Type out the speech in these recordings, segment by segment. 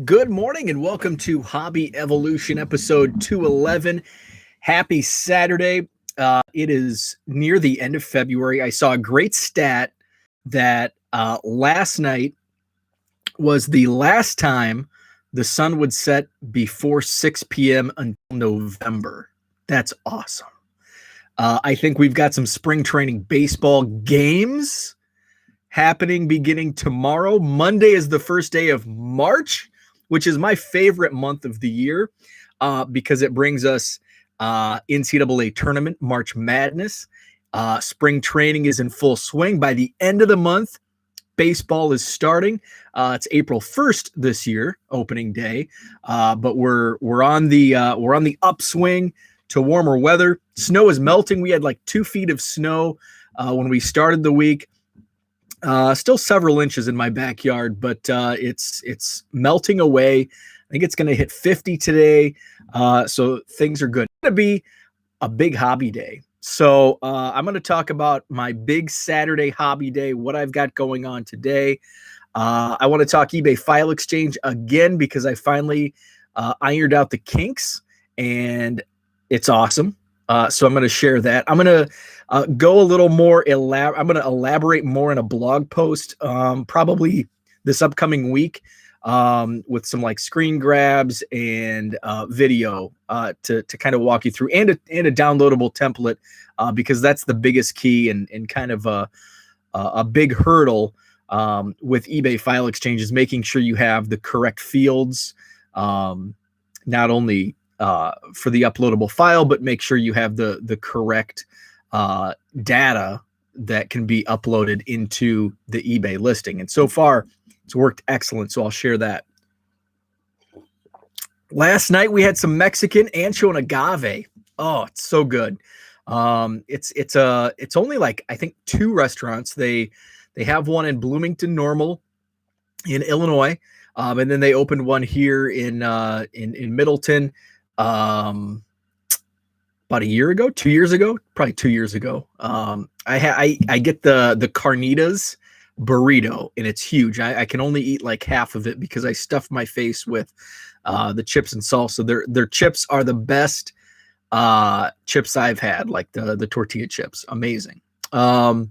Good morning and welcome to Hobby Evolution episode 211. Happy Saturday. It is near the end of February. I saw a great stat that last night was the last time the sun would set before 6 p.m. until November. That's awesome. I think we've got some spring training baseball games happening beginning tomorrow. Monday is the first day of March, which is my favorite month of the year because it brings us NCAA tournament, March Madness. Spring training is in full swing. By the end of the month, baseball is starting. It's April 1st this year, opening day, but we're on the upswing to warmer weather. Snow is melting. We had like 2 feet of snow when we started the week. Still several inches in my backyard, but it's melting away. I think it's going to hit 50 today, so things are good. It's going to be a big hobby day. So I'm going to talk about my big Saturday hobby day, what I've got going on today. I want to talk eBay File Exchange again because I finally ironed out the kinks, and it's awesome. So I'm going to share that. I'm going to go a little more I'm going to elaborate more in a blog post, probably this upcoming week, with some like screen grabs and video to kind of walk you through, and a downloadable template, because that's the biggest key and kind of a big hurdle with eBay File Exchange is making sure you have the correct fields, not only for the uploadable file, but make sure you have the correct data that can be uploaded into the eBay listing. And so far, it's worked excellent. So I'll share that. Last night we had some Mexican ancho and agave. Oh, it's so good. It's only like I think 2 restaurants. They have one in Bloomington Normal in Illinois, and then they opened one here in Middleton. About a year ago, 2 years ago, probably 2 years ago. I get the carnitas burrito, and it's huge. I can only eat like half of it because I stuffed my face with the chips and salsa. Their chips are the best chips I've had, like the tortilla chips. Amazing. So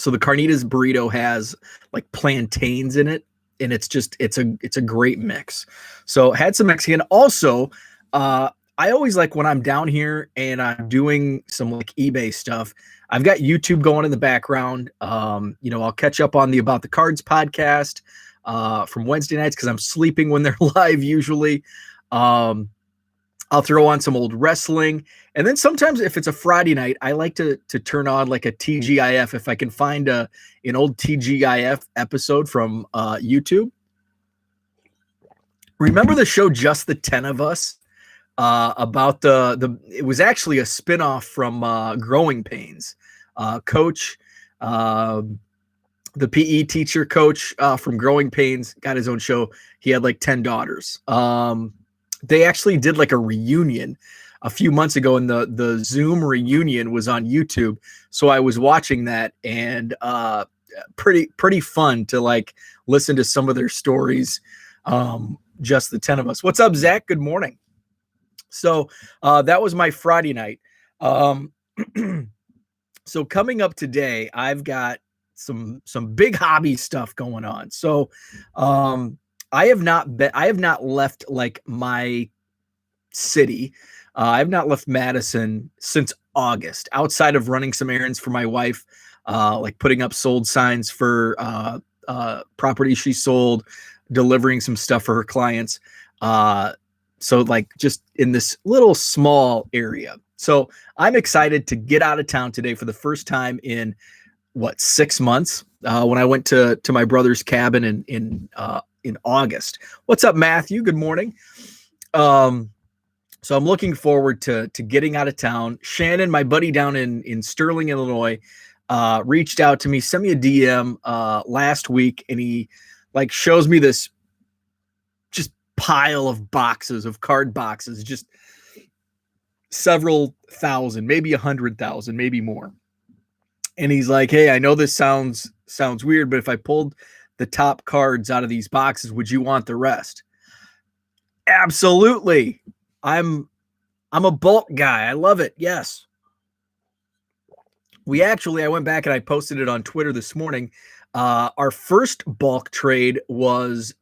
the carnitas burrito has like plantains in it, and it's a great mix. So had some Mexican. Also, I always like when I'm down here and I'm doing some like eBay stuff, I've got YouTube going in the background. I'll catch up on the About the Cards podcast from Wednesday nights because I'm sleeping when they're live usually. I'll throw on some old wrestling. And then sometimes if it's a Friday night, I like to turn on like a TGIF if I can find an old TGIF episode from YouTube. Remember the show Just the 10 of Us? About it was actually a spinoff from Growing Pains. Coach, the PE teacher coach from Growing Pains, got his own show. He had like 10 daughters. They actually did like a reunion a few months ago, and the Zoom reunion was on YouTube. So I was watching that, and pretty fun to like listen to some of their stories. Just the 10 of us. What's up, Zach? Good morning. So that was my Friday night. So coming up today, I've got some big hobby stuff going on. So I have not left like my city. I have not left Madison since August, outside of running some errands for my wife, like putting up sold signs for property she sold, delivering some stuff for her clients. So like just in this little small area. So I'm excited to get out of town today for the first time in 6 months, when I went to my brother's cabin in August. What's up, Matthew? Good morning. So I'm looking forward to getting out of town. Shannon, my buddy down in Sterling, Illinois, reached out to me, sent me a DM last week, and he like shows me this just pile of boxes, of card boxes, just several thousand, maybe 100,000, maybe more. And he's like, hey, I know this sounds weird, but if I pulled the top cards out of these boxes. Would you want the rest? Absolutely. I'm a bulk guy. I love it. Yes. I went back and I posted it on Twitter this morning. Our first bulk trade was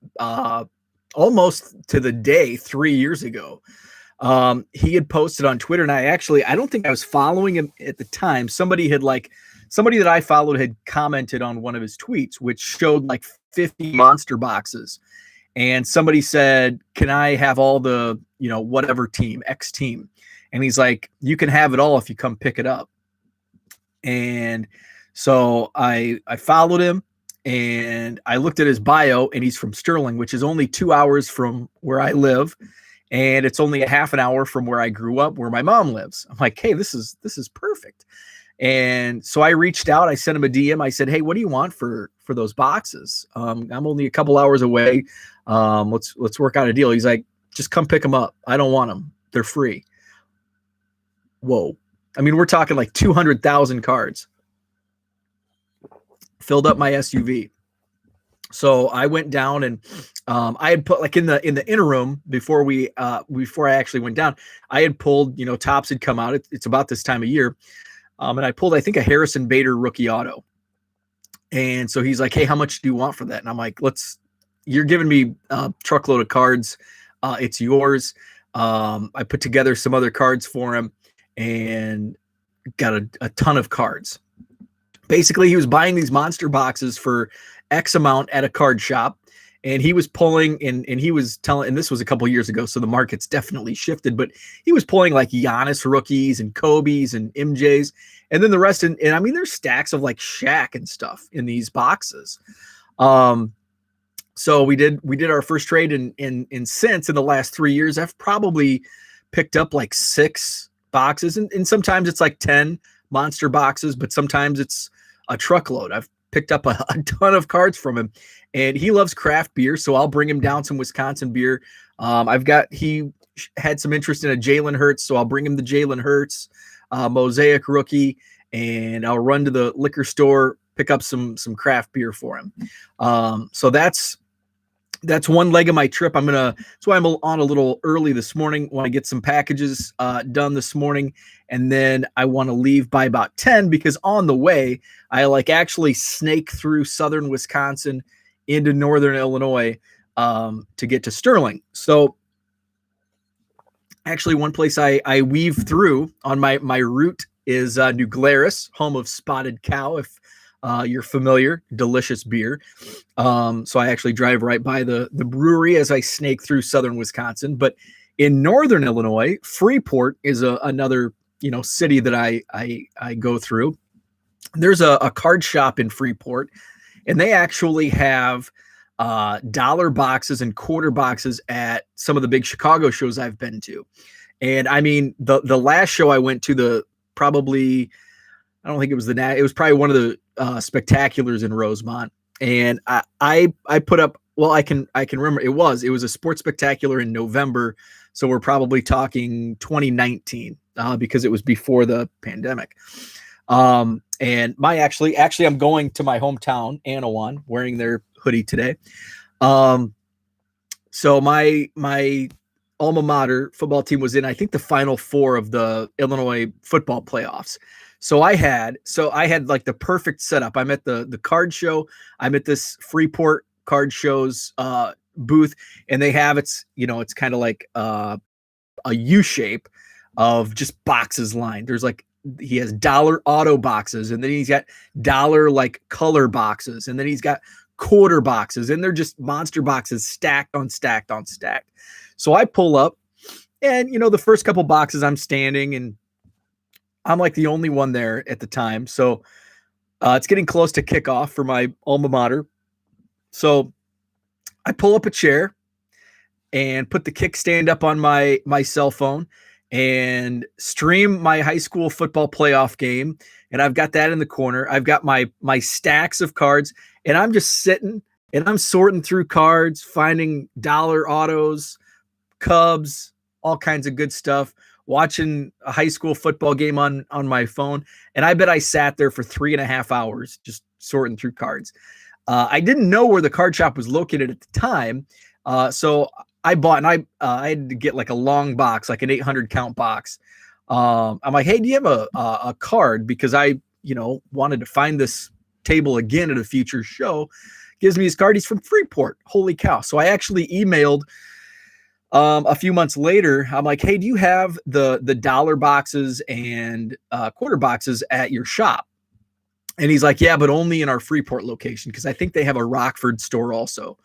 almost to the day 3 years ago. He had posted on Twitter, and I don't think I was following him at the time. Somebody that I followed had commented on one of his tweets, which showed like 50 monster boxes. And somebody said, can I have all the, whatever team, X team? And he's like, you can have it all if you come pick it up. And so I followed him, and I looked at his bio, and he's from Sterling, which is only 2 hours from where I live. And it's only a half an hour from where I grew up, where my mom lives. I'm like, hey, this is perfect. And so I reached out, I sent him a DM. I said, hey, what do you want for those boxes? I'm only a couple hours away. Let's work out a deal. He's like, just come pick them up. I don't want them. They're free. Whoa. I mean, we're talking like 200,000 cards. Filled up my SUV. So I went down, and I had put, like, in the interim before I actually went down, I had pulled, Topps had come out. It's about this time of year. And I pulled, I think, a Harrison Bader rookie auto. And so he's like, hey, how much do you want for that? And I'm like, you're giving me a truckload of cards. It's yours. I put together some other cards for him and got a ton of cards. Basically, he was buying these monster boxes for X amount at a card shop. And he was pulling, and he was telling, and this was a couple years ago, so the market's definitely shifted, but he was pulling like Giannis rookies and Kobe's and MJ's, and then the rest. And I mean, there's stacks of like Shaq and stuff in these boxes. So we did our first trade, and since in the last 3 years, I've probably picked up like 6 boxes, and sometimes it's like 10 monster boxes, but sometimes it's a truckload. I've picked up a ton of cards from him, and he loves craft beer, so I'll bring him down some Wisconsin beer. He had some interest in a Jalen Hurts, so I'll bring him the Jalen Hurts Mosaic rookie, and I'll run to the liquor store, pick up some craft beer for him. So that's one leg of my trip. That's why I'm on a little early this morning. Want to get some packages done this morning, and then I want to leave by about 10, because on the way I actually snake through southern Wisconsin into northern Illinois to get to Sterling. So actually, one place I weave through on my route is New Glarus, home of Spotted Cow. If you're familiar, delicious beer. So I actually drive right by the brewery as I snake through southern Wisconsin. But in northern Illinois, Freeport is another city that I go through. There's a card shop in Freeport, and they actually have dollar boxes and quarter boxes at some of the big Chicago shows I've been to. And I mean, the last show I went to, I don't think it was it was probably one of the spectaculars in Rosemont. And I put up, well, I can remember it was a sports spectacular in November. So we're probably talking 2019 because it was before the pandemic. And actually I'm going to my hometown, Anawan, wearing their hoodie today. So my alma mater football team was in, I think, the Final Four of the Illinois football playoffs. So I had like the perfect setup. I'm at the card show. I'm at this Freeport card shows booth, and they have it's kind of like a U shape of just boxes lined. There's he has dollar auto boxes, and then he's got dollar like color boxes, and then he's got quarter boxes, and they're just monster boxes stacked on stacked on stacked. So I pull up, and the first couple boxes I'm standing, and I'm like the only one there at the time. So it's getting close to kickoff for my alma mater. So I pull up a chair and put the kickstand up on my cell phone and stream my high school football playoff game. And I've got that in the corner. I've got my stacks of cards, and I'm just sitting and I'm sorting through cards, finding dollar autos, Cubs, all kinds of good stuff, watching a high school football game on my phone. And I bet I sat there for 3.5 hours just sorting through cards. I didn't know where the card shop was located at the time. So I bought, and I had to get like a long box, like an 800 count box. I'm like, hey, do you have a card? Because I, wanted to find this table again at a future show. Gives me his card. He's from Freeport. Holy cow. So I actually emailed a few months later. I'm like, hey, do you have the dollar boxes and quarter boxes at your shop? And he's like, yeah, but only in our Freeport location, because I think they have a Rockford store also.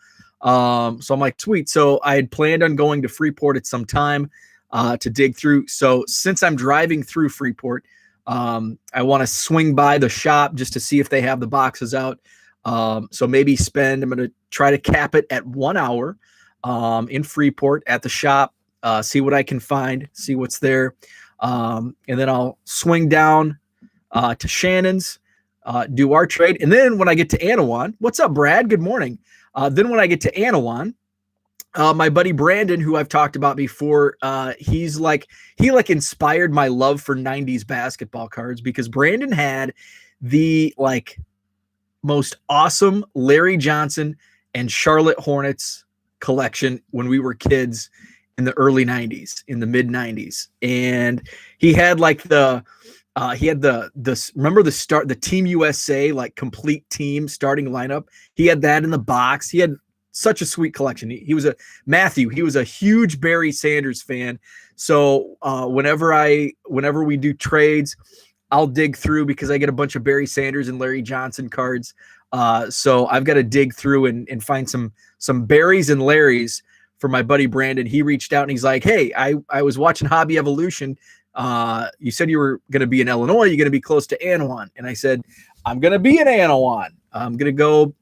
So I'm like, sweet. So I had planned on going to Freeport at some time to dig through. So since I'm driving through Freeport, I want to swing by the shop just to see if they have the boxes out. So maybe I'm going to try to cap it at 1 hour in Freeport at the shop, see what I can find, see what's there. And then I'll swing down to Shannon's, do our trade. And then when I get to Anawan, what's up, Brad? Good morning. Then when I get to Anawan, my buddy Brandon, who I've talked about before, he inspired my love for 90s basketball cards, because Brandon had the most awesome Larry Johnson and Charlotte Hornets collection when we were kids in the early 90s, in the mid 90s. And he had remember the Team USA, complete team starting lineup. He had that in the box. He had such a sweet collection. He was a huge Barry Sanders fan. So whenever we do trades, I'll dig through, because I get a bunch of Barry Sanders and Larry Johnson cards. So I've got to dig through and find some Barrys and Larrys for my buddy Brandon. He reached out and he's like, hey, I was watching Hobby Evolution. You said you were going to be in Illinois. You're going to be close to Anawan. And I said, I'm going to be in Anawan. I'm going to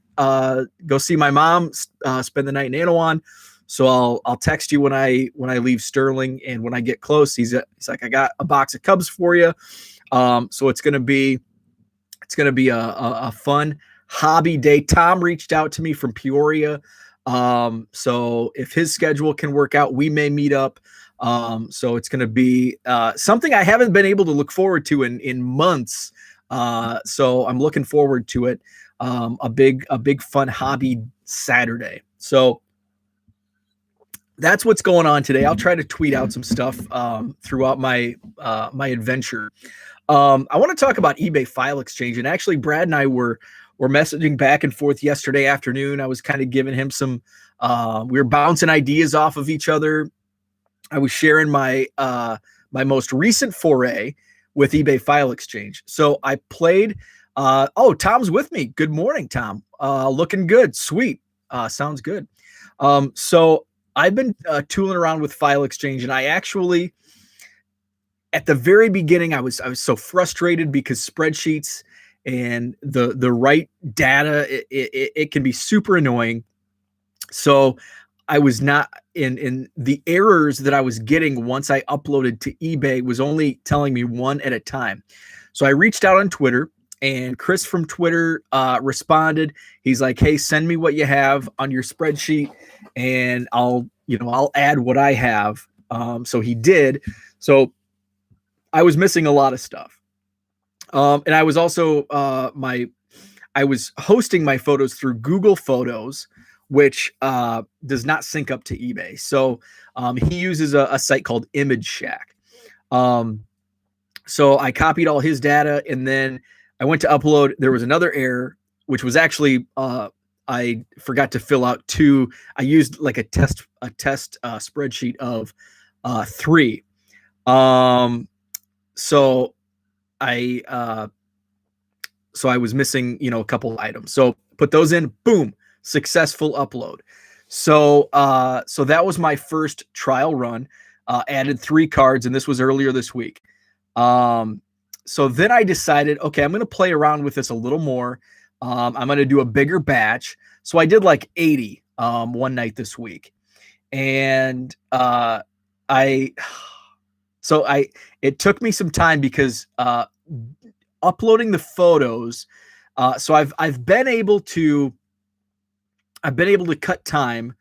go see my mom, spend the night in Anawan. So I'll text you when I leave Sterling. And when I get close, he's like, I got a box of Cubs for you. So it's going to be a fun hobby day. Tom reached out to me from Peoria. So if his schedule can work out, we may meet up. So it's going to be something I haven't been able to look forward to in months. So I'm looking forward to it. A big fun hobby Saturday. So that's what's going on today. I'll try to tweet out some stuff throughout my adventure. I want to talk about eBay File Exchange, and actually Brad and I were messaging back and forth yesterday afternoon. I was kind of giving him some. We were bouncing ideas off of each other. I was sharing my most recent foray with eBay File Exchange. So I played. Tom's with me. Good morning, Tom. Looking good. Sweet. Sounds good. So I've been tooling around with File Exchange, and I actually, at the very beginning, I was so frustrated because spreadsheets and the right data, it can be super annoying. So I was not in the errors that I was getting once I uploaded to eBay was only telling me one at a time. So I reached out on Twitter, and Chris from Twitter responded. He's like, hey, send me what you have on your spreadsheet, and I'll add what I have. So he did. So I was missing a lot of stuff. And I was also I was hosting my photos through Google Photos, which does not sync up to eBay. So he uses a site called Image Shack. So I copied all his data, and then I went to upload. There was another error, which was actually I forgot to fill out two. I used like a test spreadsheet of 3. So I was missing, a couple items. So put those in, boom, successful upload. So that was my first trial run. Added 3 cards, and this was earlier this week. So then I decided, okay, I'm going to play around with this a little more. I'm going to do a bigger batch. So I did like 80 one night this week. And it took me some time because uploading the photos. So I've been able to cut time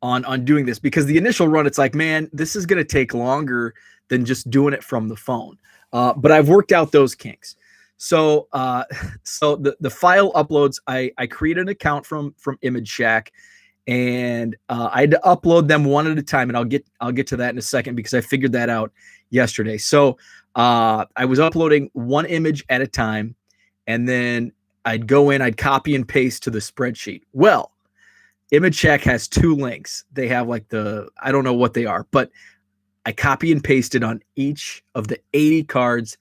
on doing this, because the initial run, it's like, man, this is going to take longer than just doing it from the phone. But I've worked out those kinks. So the file uploads. I created an account from Image Shack, and I had to upload them one at a time, and I'll get to that in a second because I figured that out yesterday. So I was uploading one image at a time, and then I'd go in, I'd copy and paste to the spreadsheet. Well, Image Shack has two links. They have like I don't know what they are, but I copy and pasted on each of the 80 cards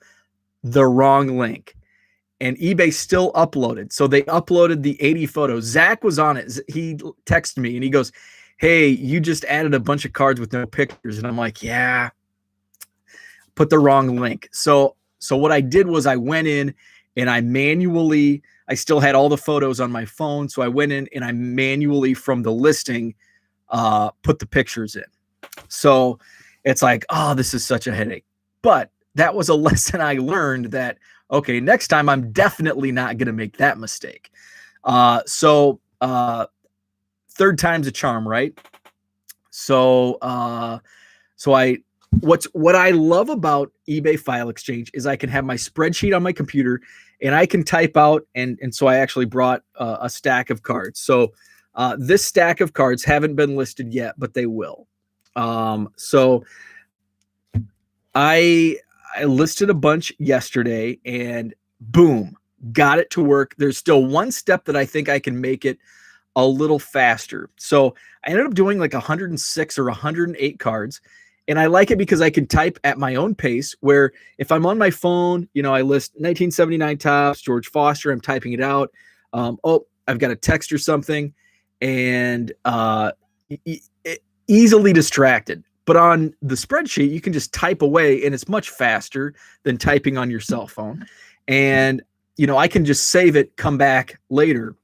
the wrong link. And eBay still uploaded. So they uploaded the 80 photos. Zach was on it. He texted me and he goes, "Hey, you just added a bunch of cards with no pictures." And I'm like, "Yeah, put the wrong link." So what I did was I went in and I still had all the photos on my phone. So I went in and I manually from the listing put the pictures in. So it's like, oh, this is such a headache. But that was a lesson I learned that, okay, next time I'm definitely not going to make that mistake. So third time's a charm, right? So what I love about eBay File Exchange is I can have my spreadsheet on my computer and I can type out, and so I actually brought a stack of cards. So this stack of cards haven't been listed yet, but they will. So I listed a bunch yesterday and boom, got it to work. There's still one step that I think I can make it a little faster. So I ended up doing like 106 or 108 cards. And I like it because I can type at my own pace, where if I'm on my phone, I list 1979 Topps, George Foster, I'm typing it out. I've got a text or something, and easily distracted. But on the spreadsheet, you can just type away, and it's much faster than typing on your cell phone. And, I can just save it, come back later,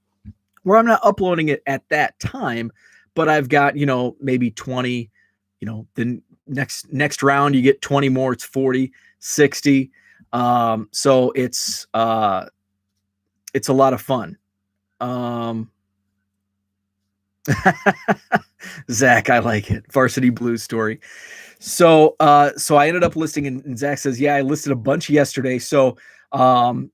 where I'm not uploading it at that time, but I've got, maybe 20, then next round you get 20 more, it's 40, 60. So it's a lot of fun. Zach, I like it. Varsity Blues story. So I ended up listing, and Zach says, "Yeah, I listed a bunch yesterday." So, and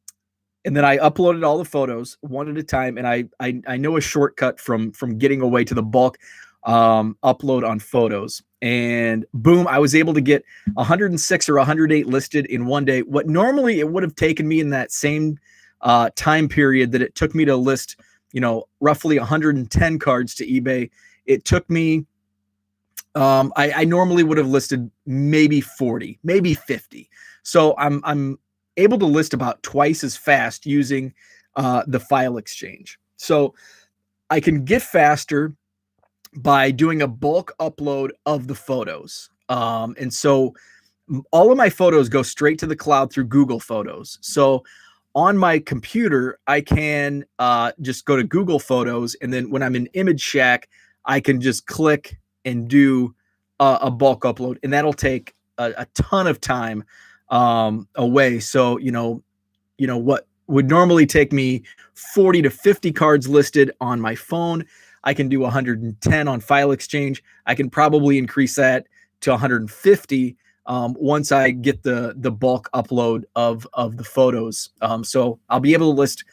then I uploaded all the photos one at a time, and I know a shortcut from getting away to the bulk upload on photos, and boom, I was able to get 106 or 108 listed in one day. What normally it would have taken me in that same time period that it took me to list, roughly 110 cards to eBay, it took me, I normally would have listed maybe 40, maybe 50. So I'm able to list about twice as fast using the File Exchange. So I can get faster by doing a bulk upload of the photos. And so all of my photos go straight to the cloud through Google Photos. So on my computer, I can just go to Google Photos, and then when I'm in Image Shack, I can just click and do a bulk upload, and that'll take a ton of time away. So, what would normally take me 40 to 50 cards listed on my phone, I can do 110 on File Exchange. I can probably increase that to 150 once I get the bulk upload of the photos. So I'll be able to list,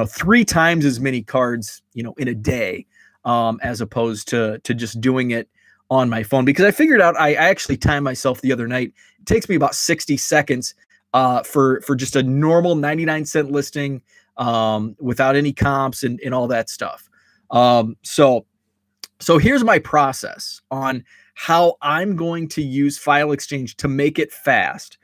3 times as many cards, in a day, as opposed to just doing it on my phone, because I figured out I actually timed myself the other night. It takes me about 60 seconds for just a normal 99-cent listing without any comps and all that stuff. So here's my process on how I'm going to use File Exchange to make it fast,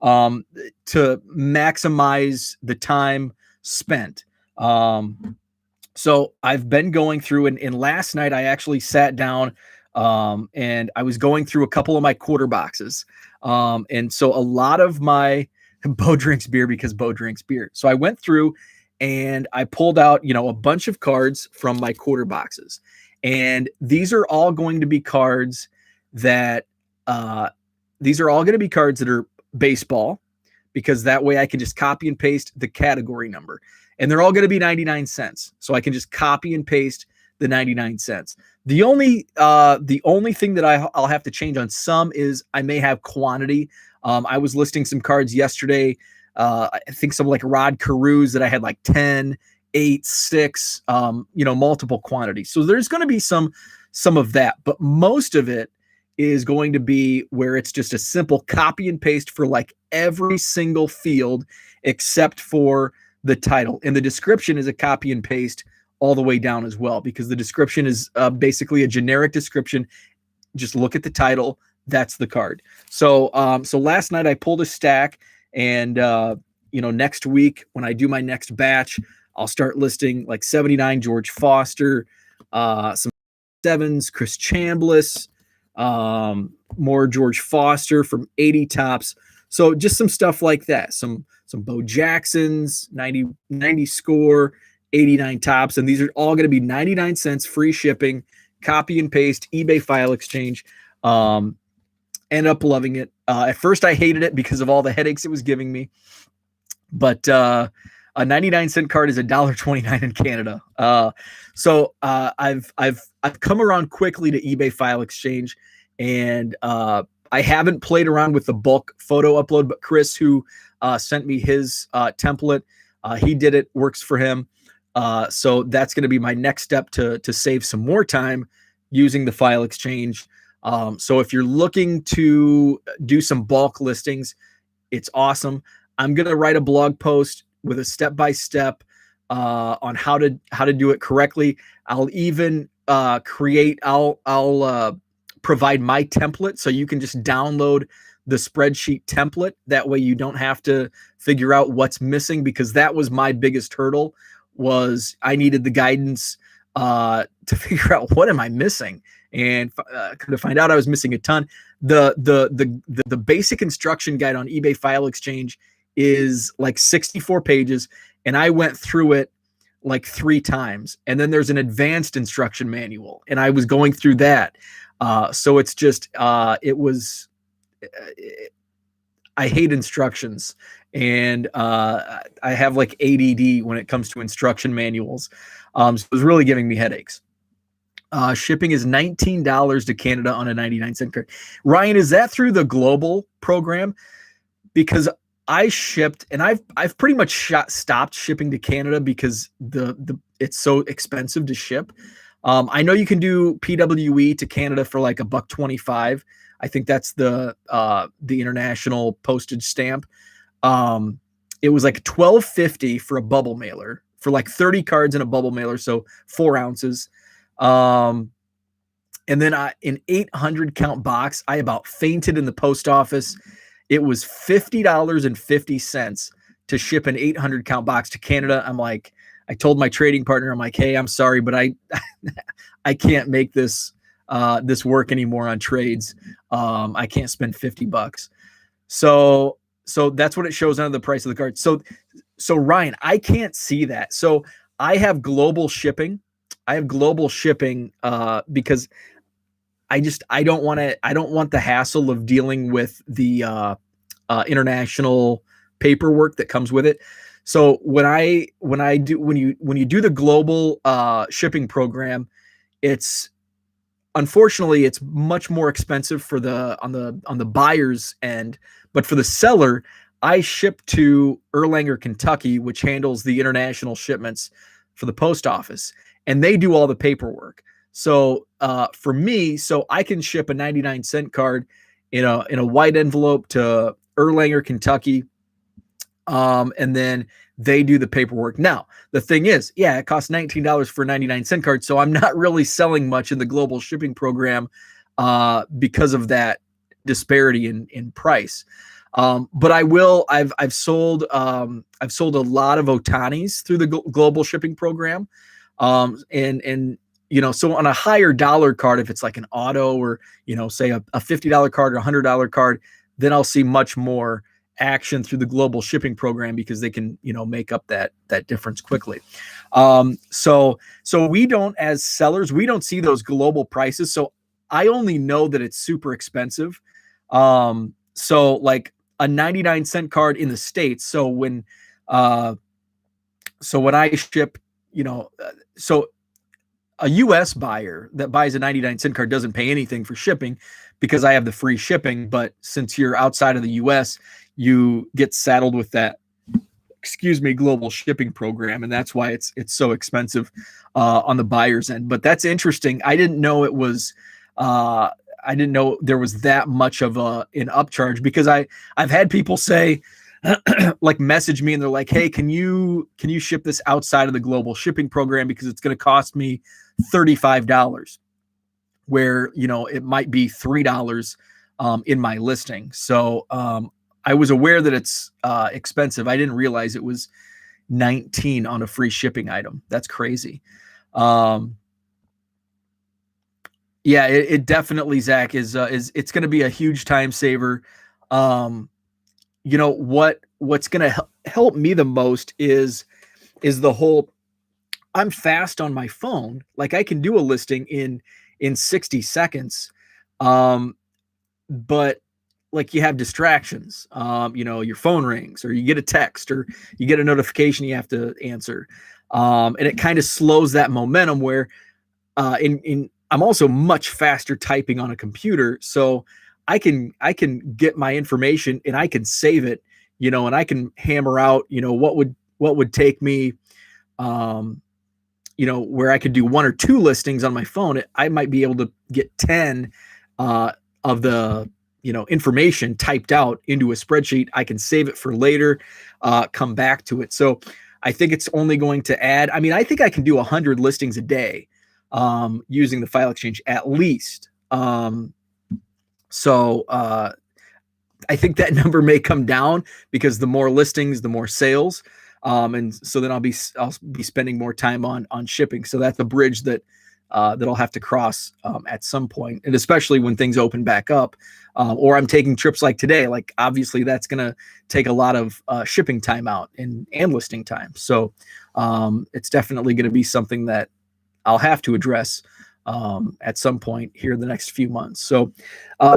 to maximize the time spent. So I've been going through, and last night I actually sat down and I was going through a couple of my quarter boxes. And so a lot of my Bo drinks beer because Bo drinks beer. So I went through and I pulled out, a bunch of cards from my quarter boxes. And these are all going to be cards that are baseball, because that way I can just copy and paste the category number. And they're all going to be 99 cents. So I can just copy and paste the 99 cents. The only thing that I'll have to change on some is I may have quantity. I was listing some cards yesterday I think some like Rod Carews that I had like 10, 8, 6, multiple quantities. So there's going to be some of that, but most of it is going to be where it's just a simple copy and paste for like every single field except for the title. And the description is a copy and paste all the way down as well, because the description is basically a generic description. Just look at the title. That's the card. So last night I pulled a stack, and next week when I do my next batch, I'll start listing like 79 George Foster, some 7s, Chris Chambliss, more George Foster from 80 tops. So just some stuff like that. Some Bo Jacksons, 90 score, 89 tops. And these are all going to be 99 cents, free shipping, copy and paste, eBay file exchange. End up loving it. At first I hated it because of all the headaches it was giving me. But a 99-cent card is $1.29 in Canada. So I've come around quickly to eBay file exchange, and I haven't played around with the bulk photo upload, but Chris, who sent me his template, he did it, works for him. So that's going to be my next step to save some more time using the file exchange. So if you're looking to do some bulk listings, it's awesome. I'm going to write a blog post with a step-by-step on how to do it correctly. I'll even I'll provide my template, so you can just download the spreadsheet template. That way you don't have to figure out what's missing, because that was my biggest hurdle, was I needed the guidance to figure out what am I missing, and to find out I was missing a ton. The basic instruction guide on eBay file exchange is like 64 pages, and I went through it like 3 times. And then there's an advanced instruction manual, and I was going through that. So it's just I hate instructions, and I have like ADD when it comes to instruction manuals. So it was really giving me headaches. Shipping is $19 to Canada on a 99-cent card. Ryan, is that through the global program? Because I shipped, and I've pretty much stopped shipping to Canada because it's so expensive to ship. I know you can do PWE to Canada for like $1.25. I think that's the international postage stamp. It was like $12.50 for a bubble mailer, for like 30 cards in a bubble mailer, so 4 ounces. And then an 800 count box, I about fainted in the post office. It was $50.50 to ship an 800 count box to Canada. I told my trading partner, I'm like, hey, I'm sorry, but I can't make this work anymore on trades. I can't spend $50. So that's what it shows under the price of the card. So Ryan, I can't see that. So I have global shipping. Because I don't want the hassle of dealing with the international paperwork that comes with it. So when you do the global shipping program, unfortunately it's much more expensive on the buyer's end, but for the seller, I ship to Erlanger, Kentucky, which handles the international shipments for the post office, and they do all the paperwork. So for me, so I can ship a 99-cent card in a white envelope to Erlanger, Kentucky, and then they do the paperwork. Now, the thing is, yeah, it costs $19 for a 99-cent card, so I'm not really selling much in the global shipping program because of that disparity in price. But I will. I've sold a lot of Otanis through the global shipping program, and so on a higher dollar card, if it's like an auto or say a $50 card or $100 card, then I'll see much more action through the global shipping program, because they can make up that difference quickly. So we don't, as sellers, we don't see those global prices. So I only know that it's super expensive. So like a 99-cent card in the States. So when I ship, so a US buyer that buys a 99-cent card doesn't pay anything for shipping because I have the free shipping. But since you're outside of the US, you get saddled with that global shipping program, and that's why it's so expensive on the buyer's end. But that's interesting. I didn't know it was. I didn't know there was that much of an upcharge, because I've had people say, like, message me and they're like, hey, can you ship this outside of the global shipping program, because it's going to cost me $35, where it might be $3 in my listing. So I was aware that it's expensive. I didn't realize it was 19 on a free shipping item. That's crazy. Yeah, it definitely, Zach, is it's going to be a huge time saver. What's going to help me the most is the whole, I'm fast on my phone. Like, I can do a listing in 60 seconds. But like, you have distractions, your phone rings, or you get a text, or you get a notification you have to answer. And it kind of slows that momentum, where I'm also much faster typing on a computer. So I can get my information and I can save it, and I can hammer out, what would take me, where I could do 1 or 2 listings on my phone. I might be able to get 10 of the, information typed out into a spreadsheet. I can save it for later, come back to it. So I think it's only going to add, I think I can do 100 listings a day using the file exchange at least. So I think that number may come down, because the more listings, the more sales. And so then I'll be spending more time on shipping. So that's a bridge that I'll have to cross at some point, and especially when things open back up, or I'm taking trips like today. Like, obviously that's going to take a lot of shipping time out and listing time. So it's definitely going to be something that I'll have to address at some point here in the next few months. So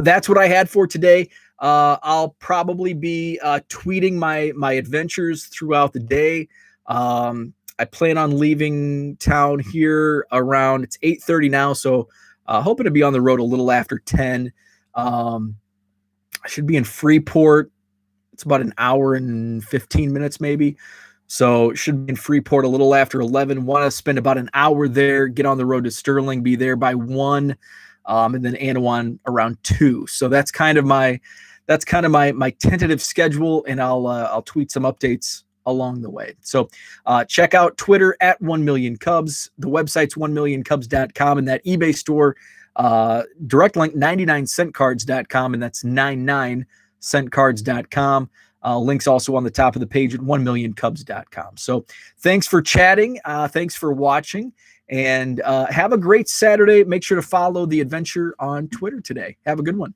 that's what I had for today. I'll probably be tweeting my adventures throughout the day. I plan on leaving town here around, it's 8:30 now, so hoping to be on the road a little after 10. I should be in Freeport. It's about an hour and 15 minutes maybe. So should be in Freeport a little after 11. Want to spend about an hour there, get on the road to Sterling, be there by 1, and then Anawan around 2. So that's kind of my tentative schedule, and I'll tweet some updates along the way. So check out Twitter at 1millioncubs. The website's 1millioncubs.com, and that eBay store, direct link 99centcards.com, and that's 99centcards.com. Links also on the top of the page at 1millioncubs.com. So thanks for chatting. Thanks for watching, and have a great Saturday. Make sure to follow the adventure on Twitter today. Have a good one.